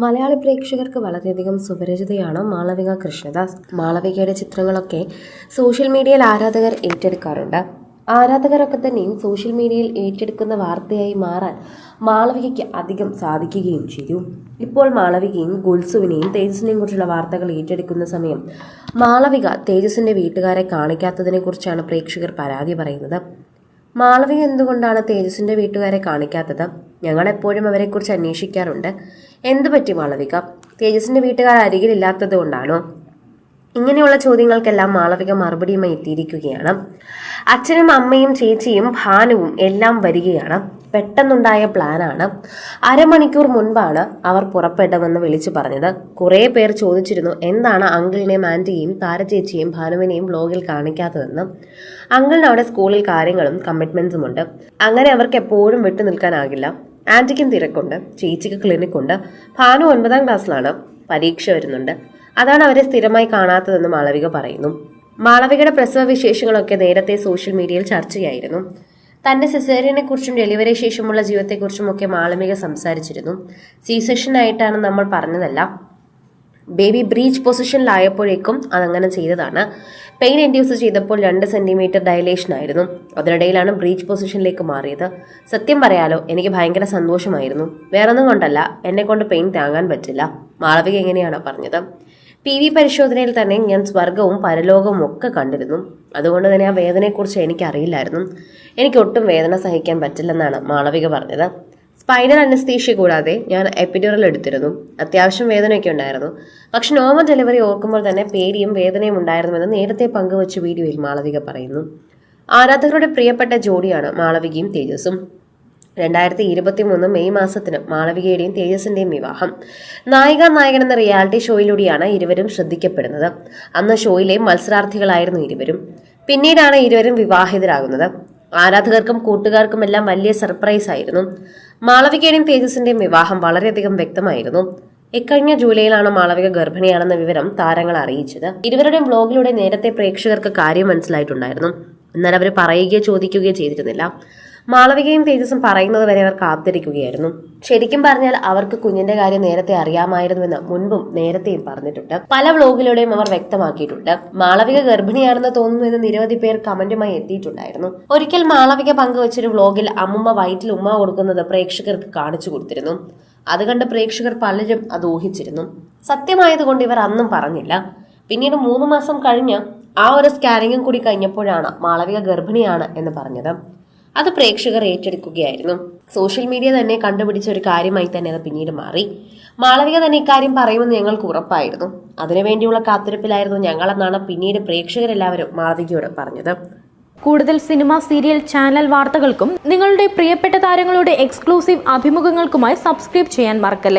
മലയാളി പ്രേക്ഷകർക്ക് വളരെയധികം സുപരിചിതയാണ് മാളവിക കൃഷ്ണദാസ്. മാളവികയുടെ ചിത്രങ്ങളൊക്കെ സോഷ്യൽ മീഡിയയിൽ ആരാധകർ ഏറ്റെടുക്കാറുണ്ട്. ആരാധകരൊക്കെ തന്നെയും സോഷ്യൽ മീഡിയയിൽ ഏറ്റെടുക്കുന്ന വാർത്തയായി മാറാൻ മാളവികയ്ക്ക് അധികം സാധിക്കുകയും ചെയ്തു. ഇപ്പോൾ മാളവികയും ഗുൽസുവിനെയും തേജസിനെയും കുറിച്ചുള്ള വാർത്തകൾ ഏറ്റെടുക്കുന്ന സമയം മാളവിക തേജസിന്റെ വീട്ടുകാരെ കാണിക്കാത്തതിനെ കുറിച്ചാണ് പ്രേക്ഷകർ പരാതി പറയുന്നത്. മാളവിക എന്തുകൊണ്ടാണ് തേജസിന്റെ വീട്ടുകാരെ കാണിക്കാത്തത്? ഞങ്ങൾ എപ്പോഴും അവരെക്കുറിച്ച് അന്വേഷിക്കാറുണ്ട്. എന്തുപറ്റി മാളവിക? തേജസിന്റെ വീട്ടുകാർ അരികിലില്ലാത്തത് കൊണ്ടാണോ? ഇങ്ങനെയുള്ള ചോദ്യങ്ങൾക്കെല്ലാം മാളവിക മറുപടിയുമായി എത്തിയിരിക്കുകയാണ്. അച്ഛനും അമ്മയും ചേച്ചിയും ഭാനുവും എല്ലാം വരികയാണ്. പെട്ടെന്നുണ്ടായ പ്ലാനാണ്. അരമണിക്കൂർ മുൻപാണ് അവർ പുറപ്പെട്ടതെന്ന് വിളിച്ചു പറഞ്ഞത്. കുറേ പേർ ചോദിച്ചിരുന്നു എന്താണ് അങ്കിളിനെയും ആന്റിയെയും താരചേച്ചിയെയും ഭാനുവിനെയും വ്ലോഗിൽ കാണിക്കാത്തതെന്ന്. അങ്കിളിന് അവിടെ സ്കൂളിൽ കാര്യങ്ങളും കമ്മിറ്റ്മെന്റ്സും ഉണ്ട്. അങ്ങനെ അവർക്ക് എപ്പോഴും വിട്ടു നിൽക്കാനാകില്ല. ആന്റിക്കും തിരക്കുണ്ട്, ചേച്ചിക്ക് ക്ലിനിക്കുണ്ട്, ഭാനു 9ാം ക്ലാസ്സിലാണ്, പരീക്ഷ വരുന്നുണ്ട്. അതാണ് അവരെ സ്ഥിരമായി കാണാത്തതെന്ന് മാളവിക പറയുന്നു. മാളവികയുടെ പ്രസവ വിശേഷങ്ങളൊക്കെ നേരത്തെ സോഷ്യൽ മീഡിയയിൽ ചർച്ചയായിരുന്നു. തന്റെ സിസേറിയനെ കുറിച്ചും ഡെലിവറി ശേഷമുള്ള ജീവിതത്തെക്കുറിച്ചും ഒക്കെ മാളവിക സംസാരിച്ചിരുന്നു. സി സെക്ഷൻ ആയിട്ടാണ് നമ്മൾ പറഞ്ഞതല്ല, ബേബി ബ്രീച്ച് പൊസിഷനിലായപ്പോഴേക്കും അതങ്ങനെ ചെയ്തതാണ്. പെയിൻ ഇൻഡ്യൂസ് ചെയ്തപ്പോൾ 2 സെന്റിമീറ്റർ ഡയലേഷൻ ആയിരുന്നു. അതിനിടയിലാണ് ബ്രീച്ച് പൊസിഷനിലേക്ക് മാറിയത്. സത്യം പറയാലോ, എനിക്ക് ഭയങ്കര സന്തോഷമായിരുന്നു. വേറൊന്നും കൊണ്ടല്ല, എന്നെ കൊണ്ട് പെയിൻ താങ്ങാൻ പറ്റില്ല. മാളവിക എങ്ങനെയാണ് പറഞ്ഞത്. PV പരിശോധനയിൽ തന്നെ ഞാൻ സ്വർഗവും പരലോകവും ഒക്കെ കണ്ടിരുന്നു. അതുകൊണ്ട് തന്നെ ആ വേദനയെക്കുറിച്ച് എനിക്കറിയില്ലായിരുന്നു. എനിക്ക് ഒട്ടും വേദന സഹിക്കാൻ പറ്റില്ലെന്നാണ് മാളവിക പറഞ്ഞത്. സ്പൈനൽ അനസ്തീഷ്യ കൂടാതെ ഞാൻ എപ്പിഡ്യൂറൽ എടുത്തിരുന്നു. അത്യാവശ്യം വേദനയൊക്കെ ഉണ്ടായിരുന്നു. പക്ഷെ നോർമൽ ഡെലിവറി ഓർക്കുമ്പോൾ തന്നെ പേടിയും വേദനയും ഉണ്ടായിരുന്നുവെന്ന് നേരത്തെ പങ്കുവച്ച വീഡിയോയിൽ മാളവിക പറയുന്നു. ആരാധകരുടെ പ്രിയപ്പെട്ട ജോഡിയാണ് മാളവികയും തേജസും. 2023 മെയ് മാസത്തിന് മാളവികയുടെയും തേജസിന്റെയും വിവാഹം. നായികൻ എന്ന റിയാലിറ്റി ഷോയിലൂടെയാണ് ഇരുവരും ശ്രദ്ധിക്കപ്പെടുന്നത്. അന്ന് ഷോയിലെ മത്സരാർത്ഥികളായിരുന്നു ഇരുവരും. പിന്നീടാണ് ഇരുവരും വിവാഹിതരാകുന്നത്. ആരാധകർക്കും കൂട്ടുകാർക്കുമെല്ലാം വലിയ സർപ്രൈസ് ആയിരുന്നു. മാളവികയുടെയും തേജസിന്റെയും വിവാഹം വളരെയധികം വ്യക്തമായിരുന്നു. ഇക്കഴിഞ്ഞ ജൂലൈയിലാണ് മാളവിക ഗർഭിണിയാണെന്ന വിവരം താരങ്ങൾ അറിയിച്ചത്. ഇരുവരുടെയും വ്ലോഗിലൂടെ നേരത്തെ പ്രേക്ഷകർക്ക് കാര്യം മനസ്സിലായിട്ടുണ്ടായിരുന്നു. എന്നാൽ അവർ പറയുകയോ ചോദിക്കുകയോ ചെയ്തിരുന്നില്ല. മാളവികയും തേജസും പറയുന്നത് വരെ അവർ കാത്തിരിക്കുകയായിരുന്നു. ശരിക്കും പറഞ്ഞാൽ അവർക്ക് കുഞ്ഞിന്റെ കാര്യം നേരത്തെ അറിയാമായിരുന്നുവെന്ന് മുൻപും നേരത്തെയും പറഞ്ഞിട്ടുണ്ട്. പല വ്ലോഗിലൂടെയും അവർ വ്യക്തമാക്കിയിട്ടുണ്ട്. മാളവിക ഗർഭിണിയാണെന്ന് തോന്നുന്നുവെന്ന് നിരവധി പേർ കമന്റുമായി എത്തിയിട്ടുണ്ടായിരുന്നു. ഒരിക്കൽ മാളവിക പങ്കുവച്ചൊരു വ്ലോഗിൽ അമ്മുമ്മ വയറ്റിൽ ഉമ്മ കൊടുക്കുന്നത് പ്രേക്ഷകർക്ക് കാണിച്ചു കൊടുത്തിരുന്നു. അത് കണ്ട് പ്രേക്ഷകർ പലരും അത് ഊഹിച്ചിരുന്നു. സത്യമായതുകൊണ്ട് ഇവർ അന്നും പറഞ്ഞില്ല. പിന്നീട് 3 മാസം കഴിഞ്ഞ് ആ ഒരു സ്കാനിങ്ങും കൂടി കഴിഞ്ഞപ്പോഴാണ് മാളവിക ഗർഭിണിയാണ് എന്ന് പറഞ്ഞത്. അത് പ്രേക്ഷകർ ഏറ്റെടുക്കുകയായിരുന്നു. സോഷ്യൽ മീഡിയ തന്നെ കണ്ടുപിടിച്ച ഒരു കാര്യമായി തന്നെ അത് പിന്നീട് മാറി. മാളവിക തന്നെ ഇക്കാര്യം പറയുമെന്ന് ഞങ്ങൾക്ക് ഉറപ്പായിരുന്നു. അതിനുവേണ്ടിയുള്ള കാത്തിരിപ്പിലായിരുന്നു ഞങ്ങളെന്നാണ് പിന്നീട് പ്രേക്ഷകരെല്ലാവരും മാളവികയോട് പറഞ്ഞത്. കൂടുതൽ സിനിമ, സീരിയൽ, ചാനൽ വാർത്തകൾക്കും നിങ്ങളുടെ പ്രിയപ്പെട്ട താരങ്ങളുടെ എക്സ്ക്ലൂസീവ് അഭിമുഖങ്ങൾക്കുമായി സബ്സ്ക്രൈബ് ചെയ്യാൻ മറക്കല്ലേ.